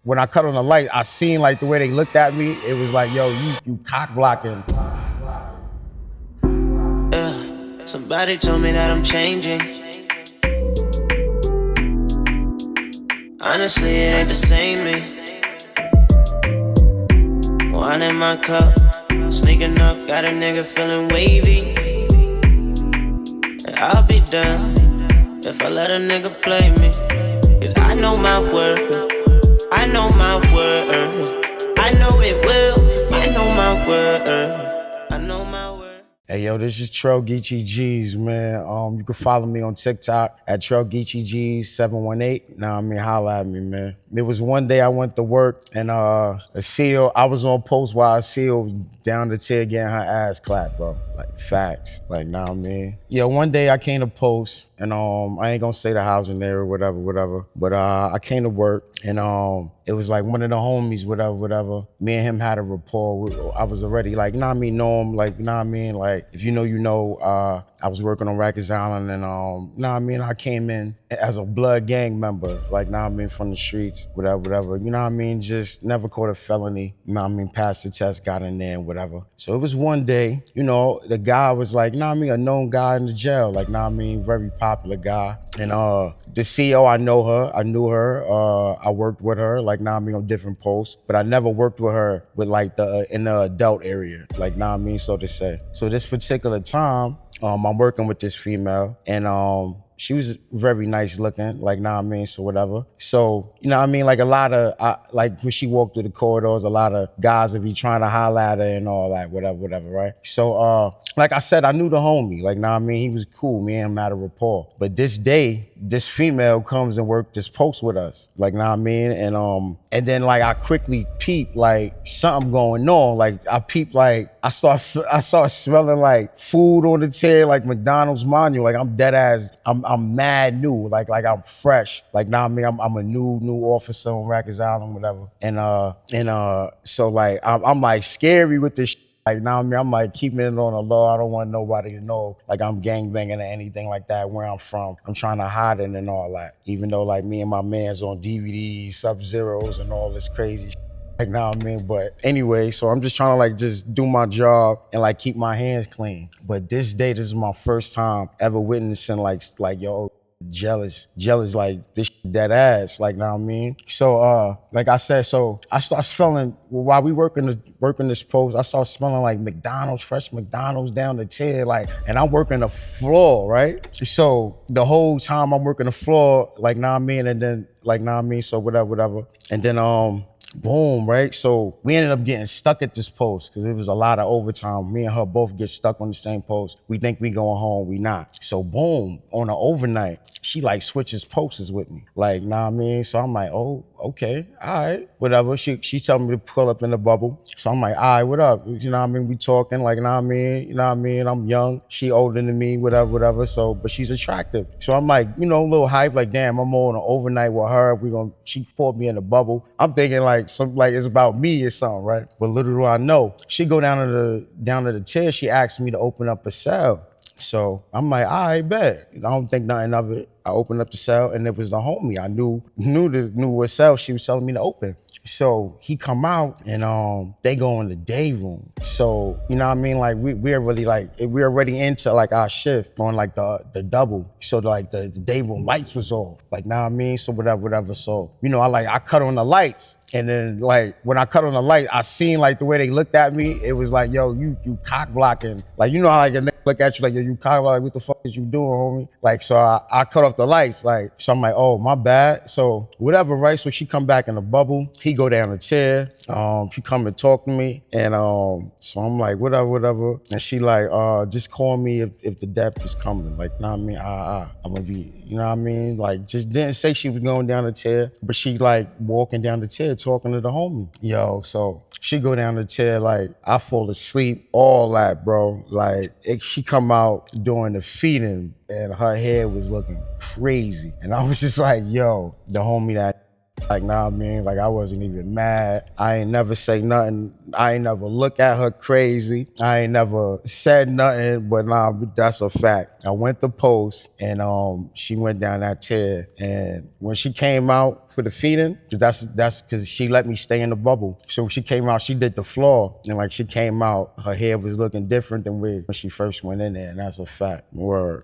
when I cut on the light, I seen like the way they looked at me. It was like, yo, you cock blocking. Somebody told me that I'm changing. Honestly, it ain't the same me. Wine in my cup, sneaking up, got a nigga feeling wavy. And I'll be down if I let a nigga play me. 'Cause I know my worth, I know my worth. I know it will, I know my worth, I know my worth. Hey, yo, this is Trell Geechee G's, man. You can follow me on TikTok at Trell Geechee G's 718. Now, I mean, holla at me, man. There was one day I went to work and a seal, I was on post while a seal was down the tier getting her ass clapped, bro. Like, facts. Like, nah, I mean. Yeah, one day I came to post and I ain't gonna say the housing there or whatever. But I came to work and it was like one of the homies, whatever. Me and him had a rapport. I was already like, nah, I mean, know him, like, nah, I mean, like, if you know, you know, I was working on Rikers Island and nah, I mean, I came in as a blood gang member, like, nah, I mean, from the streets, whatever. You know what I mean? Just never caught a felony. You know what I mean? Passed the test, got in there and whatever. So it was one day, you know, the guy was like, nah, I mean, a known guy in the jail, like, nah, I mean, very popular guy. And the CEO, I knew her, I worked with her, like, nah, I mean, on different posts, but I never worked with her with like in the adult area, like, nah, I mean, so to say. So this particular time, I'm working with this female and she was very nice looking, like, nah, I mean, so whatever. So, you know what I mean? Like a lot of, like when she walked through the corridors, a lot of guys would be trying to holler at her and all that, whatever, right? So, like I said, I knew the homie, like, nah, I mean, he was cool, me and him had a rapport. But this day, this female comes and worked this post with us, like, nah, I mean? And then like I quickly peeped like something going on. Like I peeped like, I started smelling like food on the chair, like McDonald's menu. Like I'm dead ass, I'm mad new, like I'm fresh. Like now, I mean, I'm a new officer on Rikers Island, whatever. And so like I'm like scary with this. Like now, I mean, I'm like keeping it on the low. I don't want nobody to know like I'm gangbanging or anything like that. Where I'm from, I'm trying to hide it and all that. Even though like me and my man's on DVDs, Sub-Zeros, and all this crazy. Like, nah, I mean, but anyway, so I'm just trying to like just do my job and like keep my hands clean. But this is my first time ever witnessing like yo, jealous like this dead ass, like, know what I mean? So like I said, so I start smelling while we working this post, I start smelling like McDonald's, fresh McDonald's down the chair, like, and I'm working the floor, right? So the whole time I'm working the floor, like, know what I mean? And then like, know what I mean? So whatever. And then boom, right? So we ended up getting stuck at this post because it was a lot of overtime. Me and her both get stuck on the same post. We think we going home, we not. So boom, on an overnight, she like switches posts with me. Like, nah, I mean, so I'm like, oh, okay, all right, whatever. She told me to pull up in the bubble. So I'm like, all right, what up? You know what I mean? We talking, like, nah, I mean, you know what I mean? I'm young, she older than me, whatever. So, but she's attractive. So I'm like, you know, a little hype, like, damn, I'm on an overnight with her. She pulled me in the bubble. I'm thinking like it's about me or something, right? But little do I know, she go down to the chair, she asked me to open up a cell. So I'm like, all right, bet. I don't think nothing of it. I opened up the cell and it was the homie. I knew what cell she was telling me to open. So he come out and they go in the day room. So, you know what I mean? Like we're really like, we're already into like our shift on like the double. So like the day room lights was off. Like, know what I mean? So whatever. So, you know, I cut on the lights. And then like, when I cut on the light, I seen like the way they looked at me. It was like, yo, you cock blocking. Like, you know how like a nigga look at you like, yo, you cock blocking, what the fuck is you doing, homie? Like, so I cut off the lights. Like, so I'm like, oh, my bad. So whatever, right? So she come back in the bubble. He go down the chair. She come and talk to me. And so I'm like, whatever. And she like, just call me if the depth is coming. Like, know what I mean? I'm gonna be, you know what I mean? Like, just didn't say she was going down the chair, but she like walking down the chair talking to the homie. Yo, so she go down the chair, like, I fall asleep, all that, bro. Like, she come out during the feeding and her hair was looking crazy. And I was just like, yo, the homie that Like, nah, I mean, like, I wasn't even mad. I ain't never say nothing. I ain't never look at her crazy. I ain't never said nothing, but nah, that's a fact. I went to post, and she went down that chair. And when she came out for the feeding, that's because she let me stay in the bubble. So when she came out, she did the floor. And like, she came out, her hair was looking different than when she first went in there, and that's a fact. Word.